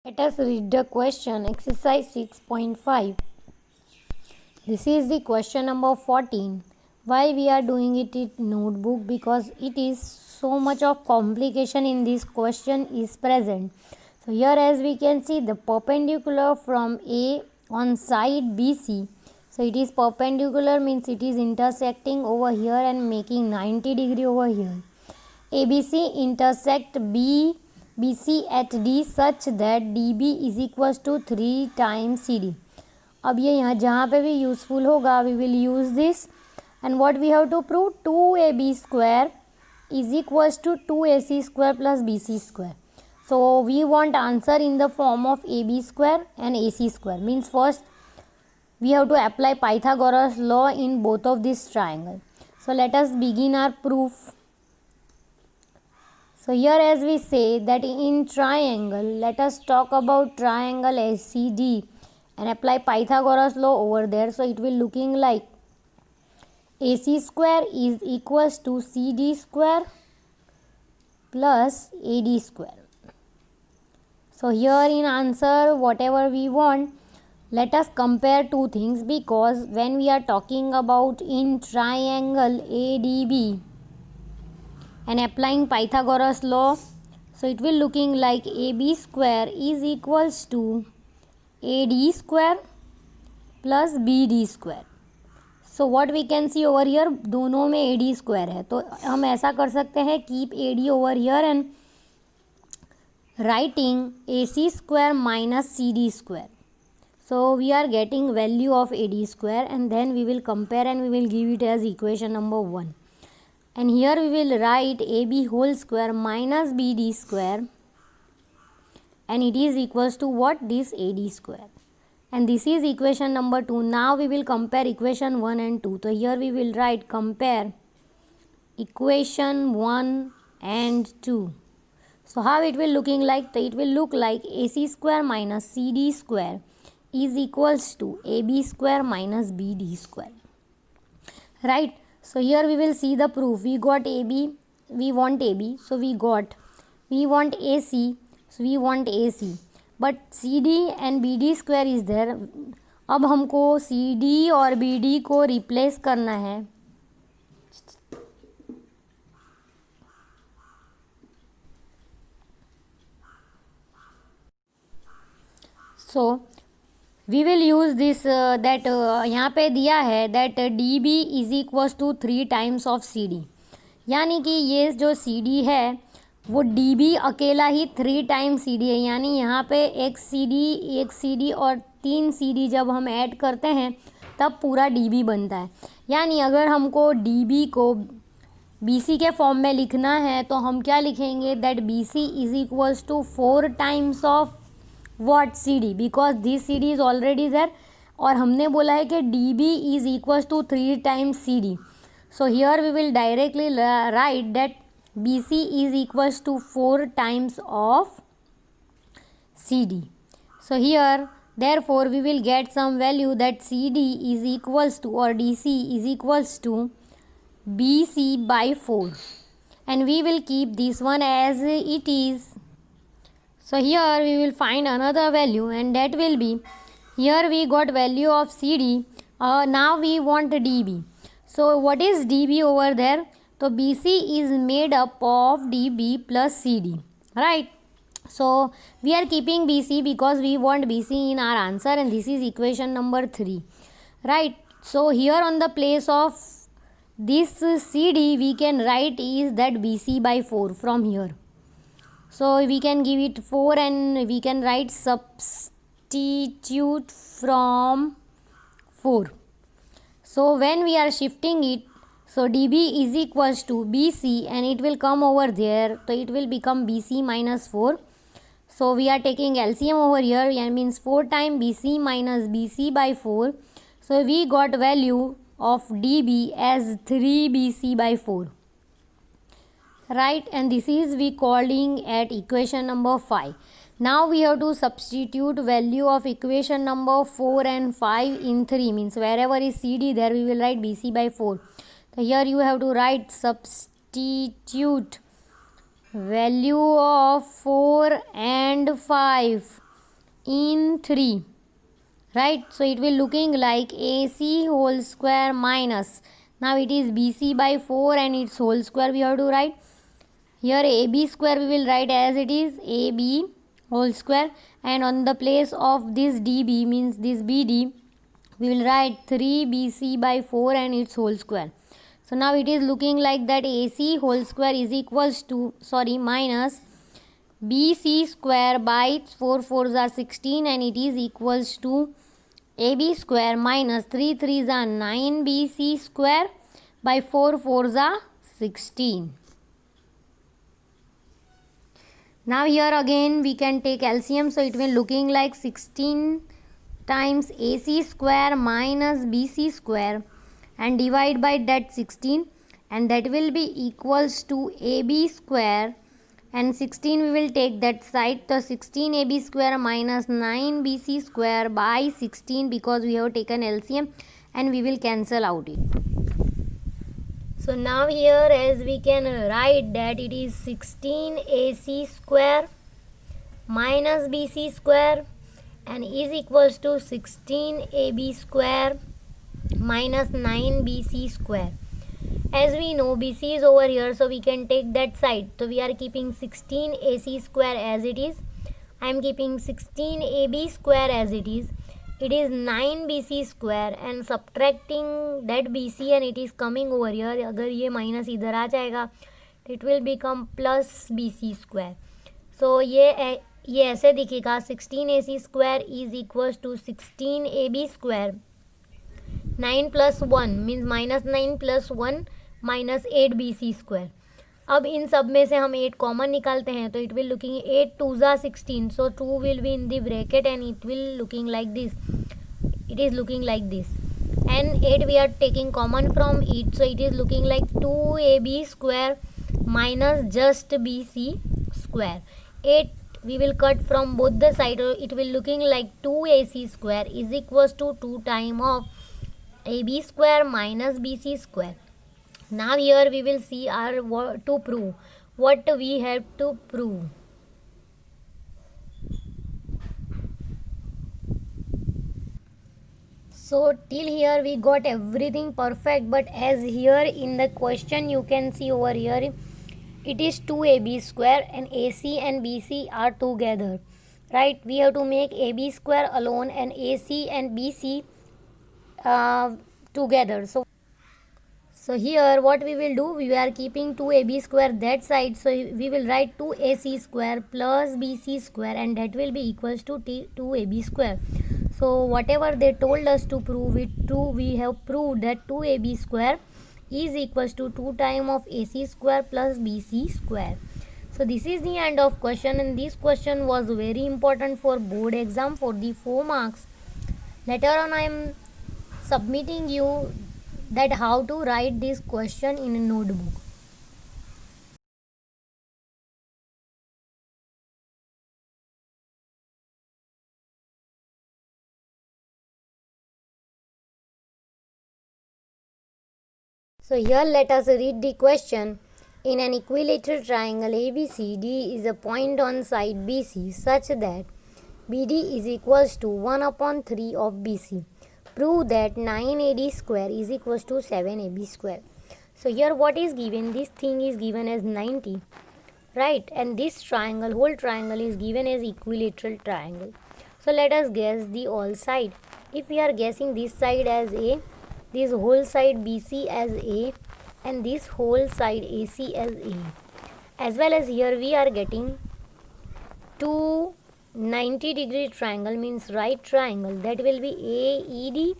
Let us read the question, exercise 6.5. This is the question number 14. Why we are doing it in notebook? Because it is so much of complication in this question is present. So here as we can see the perpendicular from A on side BC. So it is perpendicular means it is intersecting over here and making 90 degree over here. ABC intersect BC at D such that DB is equals to 3 times CD. अब ये यहाँ जहाँ पे भी useful होगा we will use this and what we have to prove 2AB square is equals to 2AC square plus BC square. So we want answer in the form of AB square and AC square, means first we have to apply Pythagoras law in both of these triangle. So let us begin our proof. So here as we say that in triangle, let us talk about triangle ACD and apply Pythagoras law over there. So it will looking like AC square is equals to CD square plus AD square. So here in answer whatever we want, let us compare two things, because when we are talking about in triangle ADB and applying Pythagoras law, so it will looking like AB square is equals to AD square plus BD square. So what we can see over here, दोनों में AD square है, तो हम ऐसा कर सकते हैं keep AD over here and writing AC square minus CD square. So we are getting value of AD square and then we will compare and we will give it as equation number 1. And here we will write AB whole square minus BD square and it is equals to what? This AD square. And this is equation number 2. Now we will compare equation 1 and 2. So here we will write compare equation 1 and 2. So how it will looking like? So it will look like AC square minus CD square is equals to AB square minus BD square. Right? So here we will see the proof. We got AB, we want AB, so we want AC, so we want AC. But CD and BD square is there. अब हमको CD और BD को replace करना है. So we will use this that यहाँ पे दिया है that DB is equals to 3 times of CD, यानी कि ये जो CD है वो DB अकेला ही 3 टाइम्स CD है, यानी यहाँ पे एक CD और 3 CD जब हम ऐड करते हैं तब पूरा DB बनता है. यानी अगर हमको DB को BC के फॉर्म में लिखना है तो हम क्या लिखेंगे that BC is equals to 4 times of what? CD, because this CD is already there और हमने बोला है कि DB is equals to 3 times CD. So here we will directly write that BC is equals to 4 times of CD. So here therefore we will get some value that CD is equals to or DC is equals to BC by 4 and we will keep this one as it is. So here we will find another value and that will be, here we got value of CD, now we want DB. So what is DB over there? So BC is made up of DB plus CD, right? So we are keeping BC because we want BC in our answer and this is equation number 3, right? So here on the place of this CD we can write is that BC by 4 from here. So we can give it 4 and we can write substitute from 4. So when we are shifting it, so DB is equals to BC and it will come over there. So it will become BC minus 4. So we are taking LCM over here and means 4 times BC minus BC by 4. So we got value of DB as 3 BC by 4. Right, and this is we calling at equation number 5. Now we have to substitute value of equation number 4 and 5 in 3, means wherever is CD there we will write BC by 4. So here you have to write substitute value of 4 and 5 in 3, right? So it will looking like AC whole square minus, now it is BC by 4 and its whole square we have to write. Here AB square we will write as it is AB whole square, and on the place of this DB means this BD we will write 3BC by 4 and its whole square. So now it is looking like that AC whole square is equals to minus BC square by 4 4s are 16 and it is equals to AB square minus 3 3s are 9 BC square by 4 4s are 16. Now here again we can take LCM, so it will looking like 16 times AC square minus BC square and divide by that 16, and that will be equals to AB square, and 16 we will take that side, so 16 AB square minus 9 BC square by 16 because we have taken LCM, and we will cancel out it. So now here as we can write that it is 16 AC square minus BC square and is equals to 16 AB square minus 9 BC square. As we know BC is over here, so we can take that side. So we are keeping 16 AC square as it is. I am keeping 16 AB square as it is. It is 9 BC square and subtracting that BC and it is coming over here. अगर ये minus इधर आ जाएगा it will become plus BC square. So ये ऐसे दिखेगा 16 AC square is equals to 16 AB square. 9 plus 1 means minus 9 plus 1 minus 8 BC square. अब इन सब में से हम 8 कॉमन निकालते हैं तो it will looking 8 2s are 16, so 2 will be in the bracket and it will looking like this. It is looking like this, and 8 we are taking common from it, so it is looking like 2AB square minus just BC square. 8 we will cut from both the side, so it will looking like 2AC square is equals to 2 times of AB square minus BC square. Now here we will see our to prove what we have to prove. So till here we got everything perfect, but as here in the question you can see over here it is 2AB square and AC and BC are together, right? We have to make AB square alone and AC and BC together. So here what we will do, we are keeping 2AB square that side, so we will write 2AC square plus BC square and that will be equals to 2AB square. So whatever they told us to prove it true, we have proved that 2AB square is equals to 2 times of AC square plus BC square. So this is the end of question, and this question was very important for board exam for the 4 marks. Later on I am submitting you that how to write this question in a notebook. So here let us read the question. In an equilateral triangle ABCD is a point on side BC such that BD is equals to 1 upon 3 of BC. Prove that 9AD square is equals to 7AB square. So here what is given? This thing is given as 90, right? And this triangle, whole triangle is given as equilateral triangle. So let us guess the all side. If we are guessing this side as A, this whole side BC as A, and this whole side AC as A, as well as here we are getting two 90-degree triangle means right triangle, that will be AED,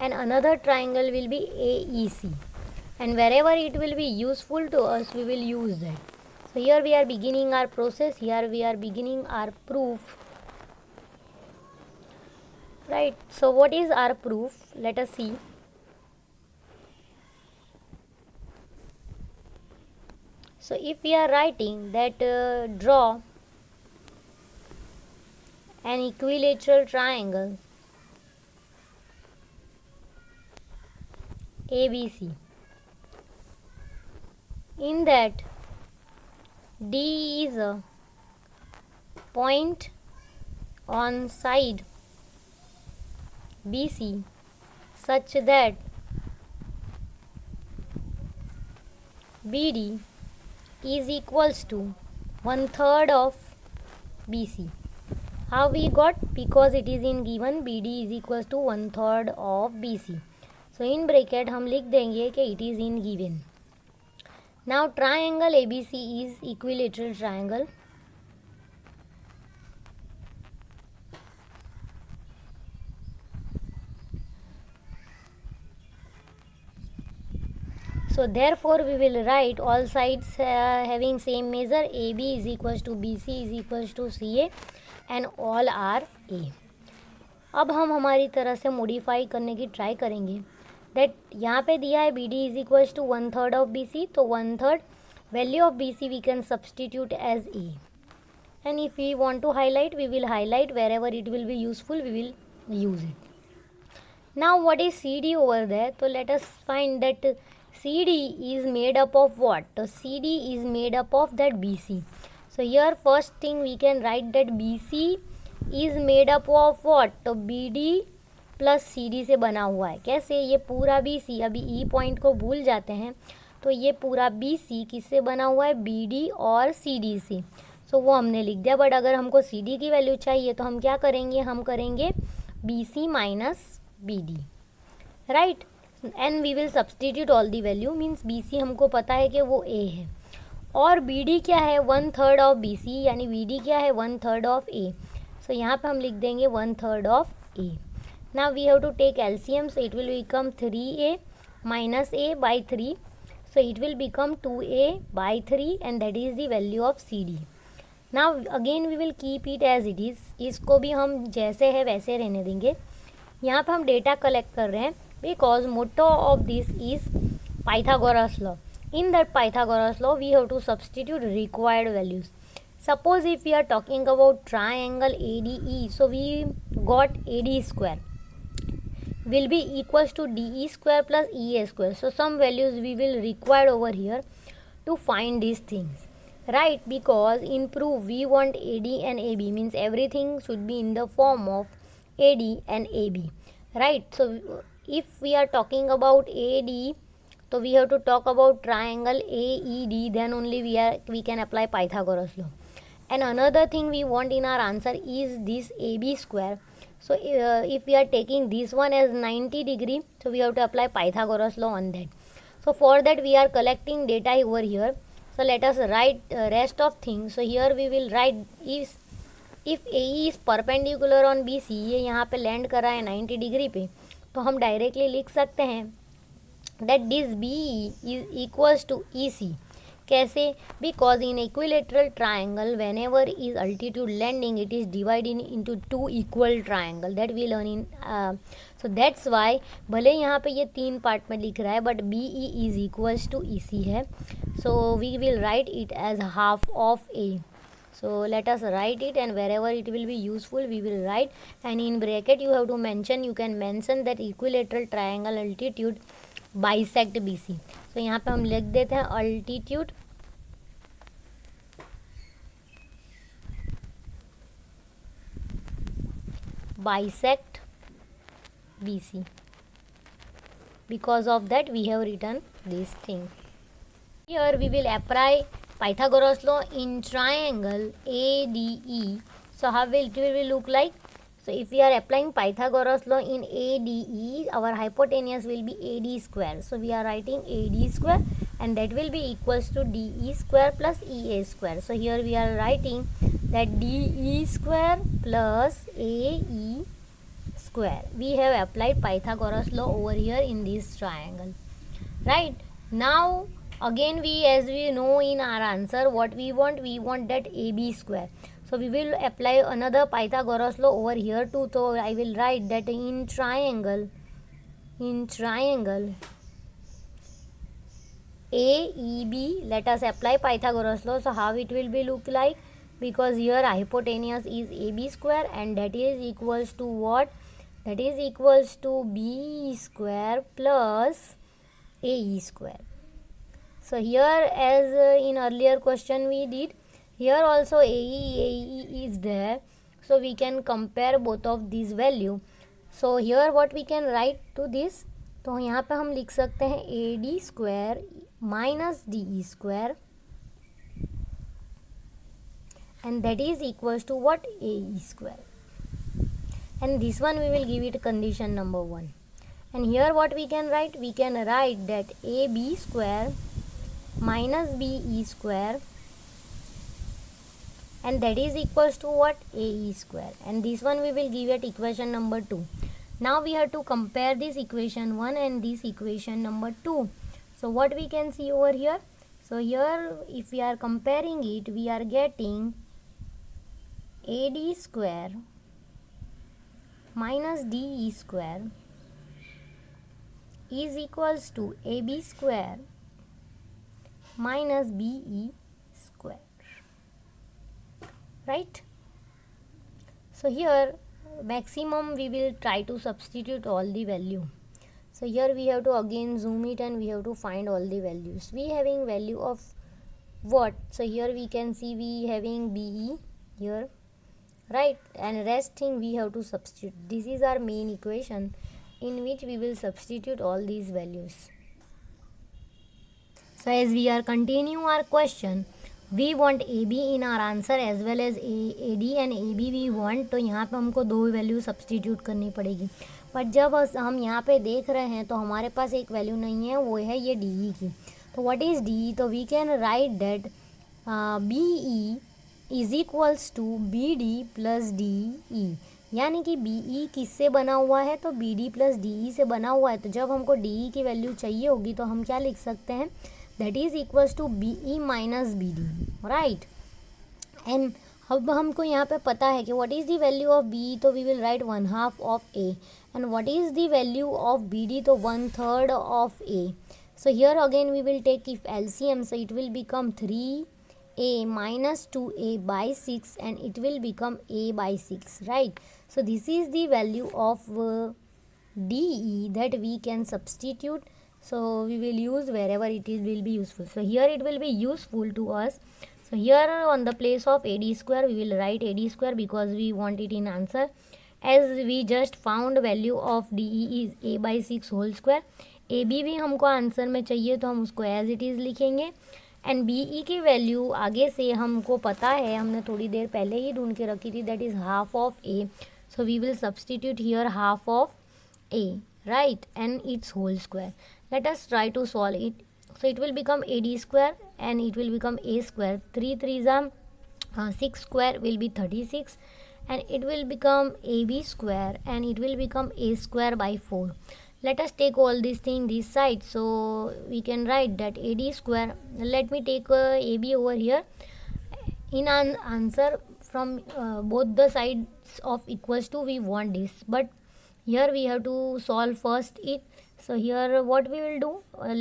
and another triangle will be AEC, and wherever it will be useful to us we will use that. So here we are beginning our process, here we are beginning our proof, right? So what is our proof? Let us see. So if we are writing that draw an equilateral triangle ABC, in that D is a point on side BC such that BD is equals to 1/3 of BC. How we got? Because it is in given BD is equals to 1/3 of BC. So in bracket हम लिख देंगे कि it is in given. Now triangle ABC is equilateral triangle. So therefore we will write all sides having same measure. AB is equals to BC is equals to CA and all are A. अब हम हमारी तरह से modify करने की try करेंगे. That यहाँ पे दिया है BD is equals to 1/3 of BC. तो 1/3 value of BC we can substitute as A. And if we want to highlight, we will highlight. Wherever it will be useful, we will use it. Now what is CD over there? So let us find that CD is made up of what? So CD is made up of that BC. So here first thing we can write that BC is made up of what? तो BD plus CD से बना हुआ है. कैसे? ये पूरा BC, अभी E point को भूल जाते हैं, तो ये पूरा BC किससे बना हुआ है? BD और CD से. सो वो हमने लिख दिया. बट अगर हमको CD की वैल्यू चाहिए तो हम क्या करेंगे? हम करेंगे BC minus BD, right. And we will substitute all the value. Means BC हमको पता है कि वो A है और BD क्या है? 1/3 ऑफ BC, यानी BD क्या है? 1/3 ऑफ A. सो यहाँ पे हम लिख देंगे 1/3 of A. Now we have to take LCM. So it will become 3A minus A by 3. So it will become 2A by 3 and that is the value of CD. Now again we will keep it as it is. इसको भी हम जैसे है वैसे रहने देंगे. यहाँ पे हम डेटा कलेक्ट कर रहे हैं because motto of this is Pythagoras law. In that Pythagoras law, we have to substitute required values. Suppose if we are talking about triangle ADE, so we got AD square will be equals to DE square plus EA square. So some values we will require over here to find these things, right? Because in proof we want AD and AB, means everything should be in the form of AD and AB, right? So if we are talking about AD, so we have to talk about triangle AED, then only we can apply Pythagoras law. And another thing we want in our answer is this AB square. So if we are taking this one as 90 degree, so we have to apply Pythagoras law on that. So for that we are collecting data over here. So let us write rest of things. So here we will write if AE is perpendicular on BC, ये यहाँ पे land कर रहा है 90 degree पे, तो हम directly लिख सकते हैं that this BE is equals to EC. कैसे? Because in equilateral triangle whenever is altitude landing it is divided into two equal triangle, that we learn in so that's why भले यहाँ पे ये 3 पार्ट में लिख रहा है but BE is equals to EC है. So we will write it as half of A. So let us write it, and wherever it will be useful we will write, and in bracket you have to mention, you can mention that equilateral triangle altitude bisect BC. तो यहाँ पे हम लिख देते हैं altitude bisect BC. Because of that we have written this thing. Here we will apply Pythagoras law in triangle ADE. So how will it will look like? So if we are applying Pythagoras law in ADE, our hypotenuse will be AD square. So we are writing AD square, and that will be equals to DE square plus EA square. So here we are writing that DE square plus AE square. We have applied Pythagoras law over here in this triangle, right? Now again as we know in our answer what we want that AB square. So we will apply another Pythagoras law over here too. So I will write that in triangle AEB, let us apply Pythagoras law. So how it will be look like? Because here hypotenuse is AB square, and that is equals to what? That is equals to B square plus AE square. So here as in earlier question we did, here also AE is there. so we can compare both of these value. So here what we can write to this, तो यहाँ पे हम लिख सकते हैं AD square minus DE square and that is equals to what? AE square. And this one we will give it condition number 1. And here what we can write? We can write that AB square minus BE square and that is equals to what? AE square. And this one we will give it equation number 2. Now we have to compare this equation 1 and this equation number 2. So what we can see over here? So here if we are comparing it, we are getting AD square minus DE square is equals to AB square minus BE square, right? So here maximum we will try to substitute all the value. So here we have to again zoom it and we have to find all the values. We having value of what? So here we can see we having BE here, right? And rest thing we have to substitute. This is our main equation in which we will substitute all these values. So as we are continue our question, we want AB in our answer as well as AD and AB we want, तो यहाँ पे हमको दो value substitute करनी पड़ेगी. But जब हम यहाँ पे देख रहे हैं तो हमारे पास एक वैल्यू नहीं है, वो है ये DE की. तो व्हाट इज़ DE? तो we can write that BE is equals to BD plus DE. यानी कि BE किससे बना हुआ है? तो BD प्लस DE से बना हुआ है. तो जब हमको DE की वैल्यू चाहिए होगी तो हम क्या लिख सकते हैं? That is equals to BE minus BD, right. And अब हमको यहाँ पे पता है कि what is the value of BE, तो we will write 1/2 of A. And what is the value of BD, तो 1/3 of A. So here again we will take if LCM, so it will become 3A minus 2A by 6 and it will become A by 6, right? So this is the value of DE that we can substitute. So we will use wherever it is will be useful. So here it will be useful to us. So here on the place of AD square we will write AD square because we want it in answer. As we just found value of DE is A by 6 whole square. AB भी हमको answer में चाहिए तो हम उसको as it is लिखेंगे. And BE की value आगे से हमको पता है, हमने थोड़ी देर पहले ही ढूंढ के रखी थी, that is half of A. So we will substitute here half of A, right, and its whole square. Let us try to solve it. So it will become AD square and it will become A square. 3 3s are 6 square will be 36 and it will become AB square and it will become A square by 4. Let us take all these things this side, so we can write that AD square. Let me take AB over here. In an answer from both the sides of equals to we want this, but here we have to solve first it. So here what we will do,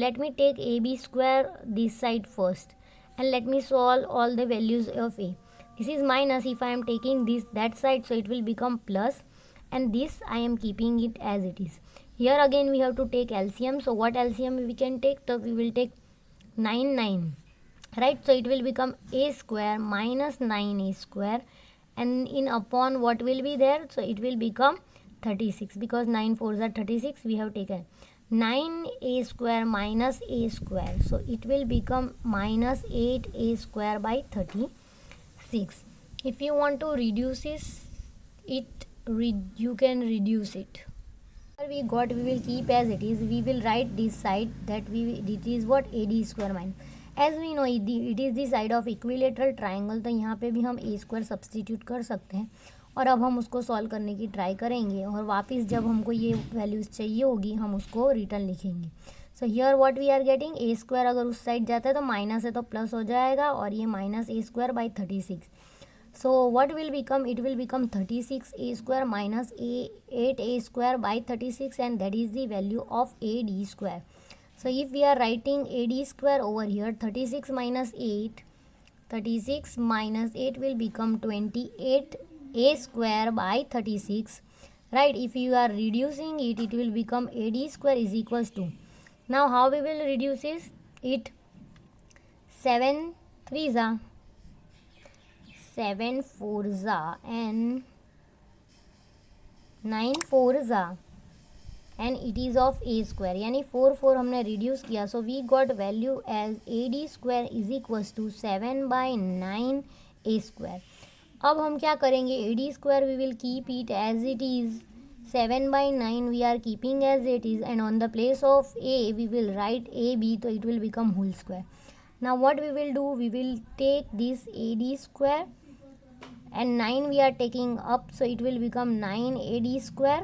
let me take AB square this side first and let me solve all the values of A. This is minus, if I am taking this that side, so it will become plus, and this I am keeping it as it is. Here again we have to take LCM. So what LCM we can take? So we will take 9, right? So it will become A square minus 9A square and in upon what will be there? So it will become 36 because 9 4s are 36. We have taken 9A square minus A square. So it will become minus 8A square by 36. If you want to reduce it, you can reduce it. We got, we will keep as it is. We will write this side that it is what AD square minus, as we know it is the side of equilateral triangle. तो यहाँ पे भी हम A square substitute कर सकते हैं और अब हम उसको सॉल्व करने की ट्राई करेंगे और वापस जब हमको ये वैल्यूज़ चाहिए होगी हम उसको रिटर्न लिखेंगे. So here what we are getting, A square अगर उस साइड जाता है तो माइनस है तो प्लस हो जाएगा और ये minus A square by 36. So what will become? It will become 36A square minus 8A square by 36 and that is the value of AD square. So if we are writing AD square over here, 36 minus 8 will become 28A square by 36, right? If you are reducing it, it will become AD square is equals to, now how we will reduce it? 7 3s are 7 4s are and 9 4 ज़ा and it is of A square, यानी 4 4 हमने reduce किया, so we got value as A D square is equals to 7/9 A square. अब हम क्या करेंगे, A D square we will keep it as it is, 7/9 we are keeping as it is, and on the place of a we will write ab, so it will become whole square. Now what we will do, we will take this ad square and 9 we are taking up, so it will become 9ad square,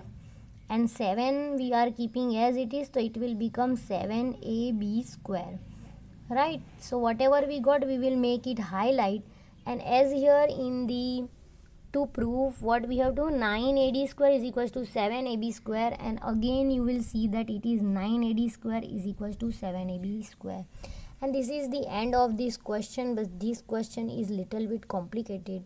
and 7 we are keeping as it is, so it will become 7ab square, right? So whatever we got, we will make it highlight, and as here in the, to prove what we have to, 9ad square is equals to 7ab square, and again you will see that it is 9ad square is equals to 7ab square. And this is the end of this question, but this question is little bit complicated.